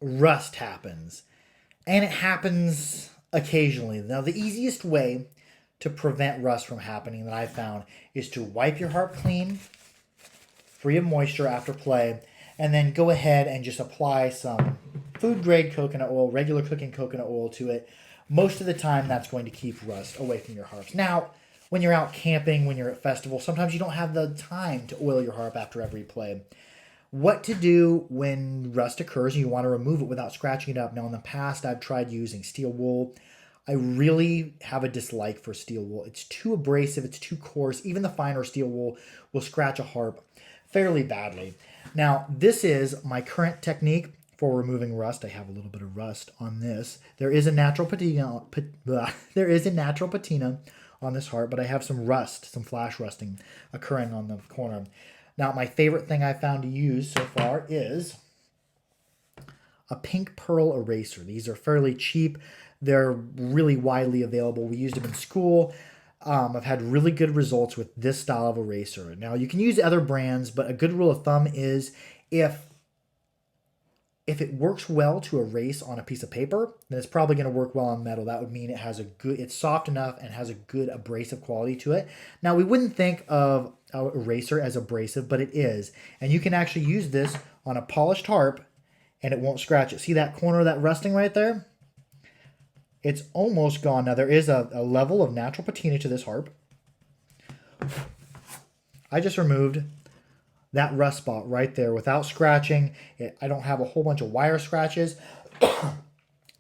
rust happens. And it happens occasionally. Now, the easiest way to prevent rust from happening that I've found is to wipe your harp clean, free of moisture after play, and then go ahead and just apply some food grade coconut oil, regular cooking coconut oil to it. Most of the time, that's going to keep rust away from your harps. Now, when you're out camping, when you're at festivals, sometimes you don't have the time to oil your harp after every play. What to do when rust occurs and you want to remove it without scratching it up. Now, in the past, I've tried using steel wool. I really have a dislike for steel wool. It's too abrasive. It's too coarse. Even the finer steel wool will scratch a harp fairly badly. Now, this is my current technique for removing rust. I have a little bit of rust on this. There is a natural patina. There is a natural patina on this harp, but I have some rust, some flash rusting occurring on the corner. Now, my favorite thing I've found to use so far is a pink pearl eraser. These are fairly cheap. They're really widely available. We used them in school. I've had really good results with this style of eraser. Now, you can use other brands, but a good rule of thumb is if it works well to erase on a piece of paper, then it's probably going to work well on metal. That would mean it's soft enough and has a good abrasive quality to it. Now, we wouldn't think of an eraser as abrasive, but it is. And you can actually use this on a polished harp and it won't scratch it. See that corner of that rusting right there? It's almost gone. Now, there is a level of natural patina to this harp. I just removed that rust spot right there without scratching. I don't have a whole bunch of wire scratches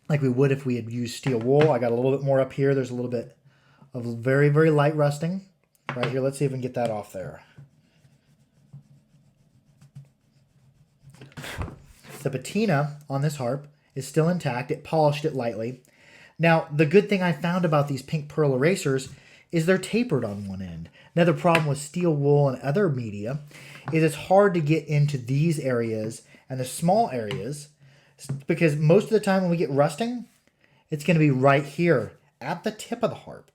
like we would if we had used steel wool. I got a little bit more up here. There's a little bit of very, very light rusting right here. Let's see if we can get that off there. The patina on this harp is still intact. It polished it lightly. Now, the good thing I found about these pink pearl erasers is they're tapered on one end. Another problem with steel wool and other media is it's hard to get into these areas and the small areas because most of the time when we get rusting, it's going to be right here at the tip of the harp.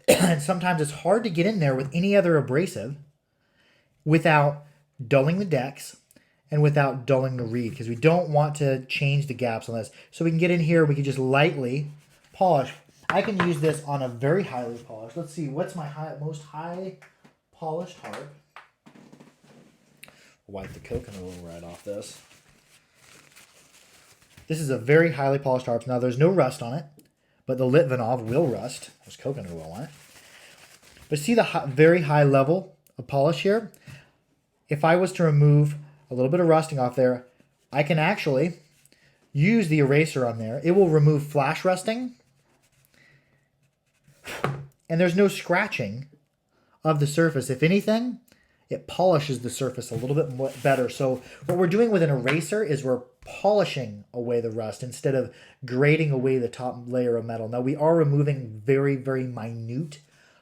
And sometimes it's hard to get in there with any other abrasive without dulling the decks and without dulling the reed, because we don't want to change the gaps on this. So we can get in here, we can just lightly polish. I can use this on a very highly polished. Let's see, what's my most high polished harp? Wipe the coconut oil right off this. This is a very highly polished harp. Now, there's no rust on it, but the Litvinov will rust. There's coconut oil on it. But see the very high level of polish here? If I was to remove a little bit of rusting off there, I can actually use the eraser on there. It will remove flash rusting. And there's no scratching of the surface. If anything, it polishes the surface a little bit better. So what we're doing with an eraser is we're polishing away the rust instead of grading away the top layer of metal. Now, we are removing very, very minute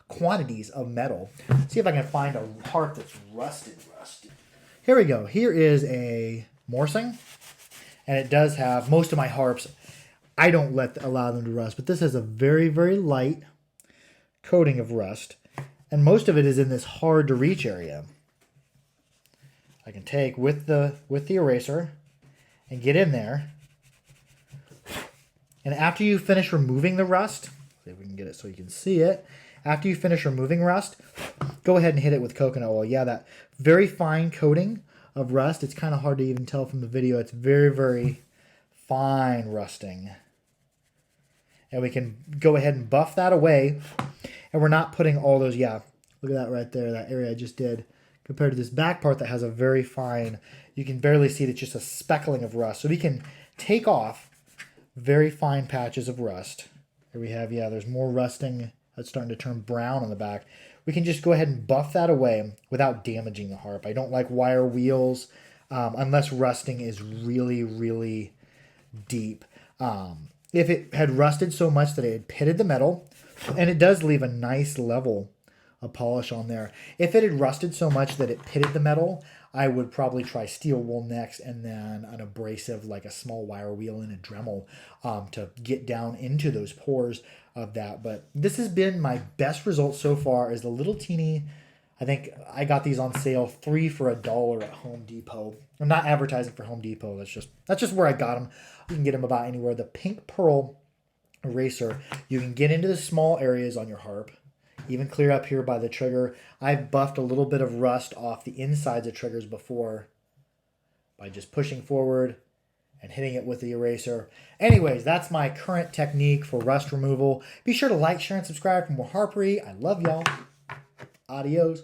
quantities of metal. See if I can find a harp that's rusted. Here we go. Here is a Morsing, and it does have, most of my harps, I don't allow them to rust, but this has a very, very light coating of rust, and most of it is in this hard to reach area. I can take with the eraser and get in there, and after you finish removing the rust, see if we can get it so you can see it. After you finish removing rust, go ahead and hit it with coconut oil. Yeah, that very fine coating of rust, it's kind of hard to even tell from the video. It's very, very fine rusting. And we can go ahead and buff that away. And we're not putting all those, yeah, look at that right there, that area I just did. Compared to this back part that has a very fine, you can barely see it, it's just a speckling of rust. So we can take off very fine patches of rust. Here we have, yeah, there's more rusting. That's starting to turn brown on the back. We can just go ahead and buff that away without damaging the harp. I don't like wire wheels unless rusting is really, really deep. If it had rusted so much that it had pitted the metal, and it does leave a nice level of polish on there. If it had rusted so much that it pitted the metal, I would probably try steel wool next and then an abrasive like a small wire wheel and a Dremel to get down into those pores of that. But this has been my best result so far, is the little teeny I think I got these on sale 3 for $1 at Home Depot. I'm not advertising for Home Depot. That's just where I got them. You can get them about anywhere. The Pink Pearl eraser, you can get into the small areas on your harp, even clear up here by the trigger. I've buffed a little bit of rust off the insides of triggers before by just pushing forward and hitting it with the eraser. Anyways, that's my current technique for rust removal. Be sure to like, share, and subscribe for more harpery. I love y'all. Adios.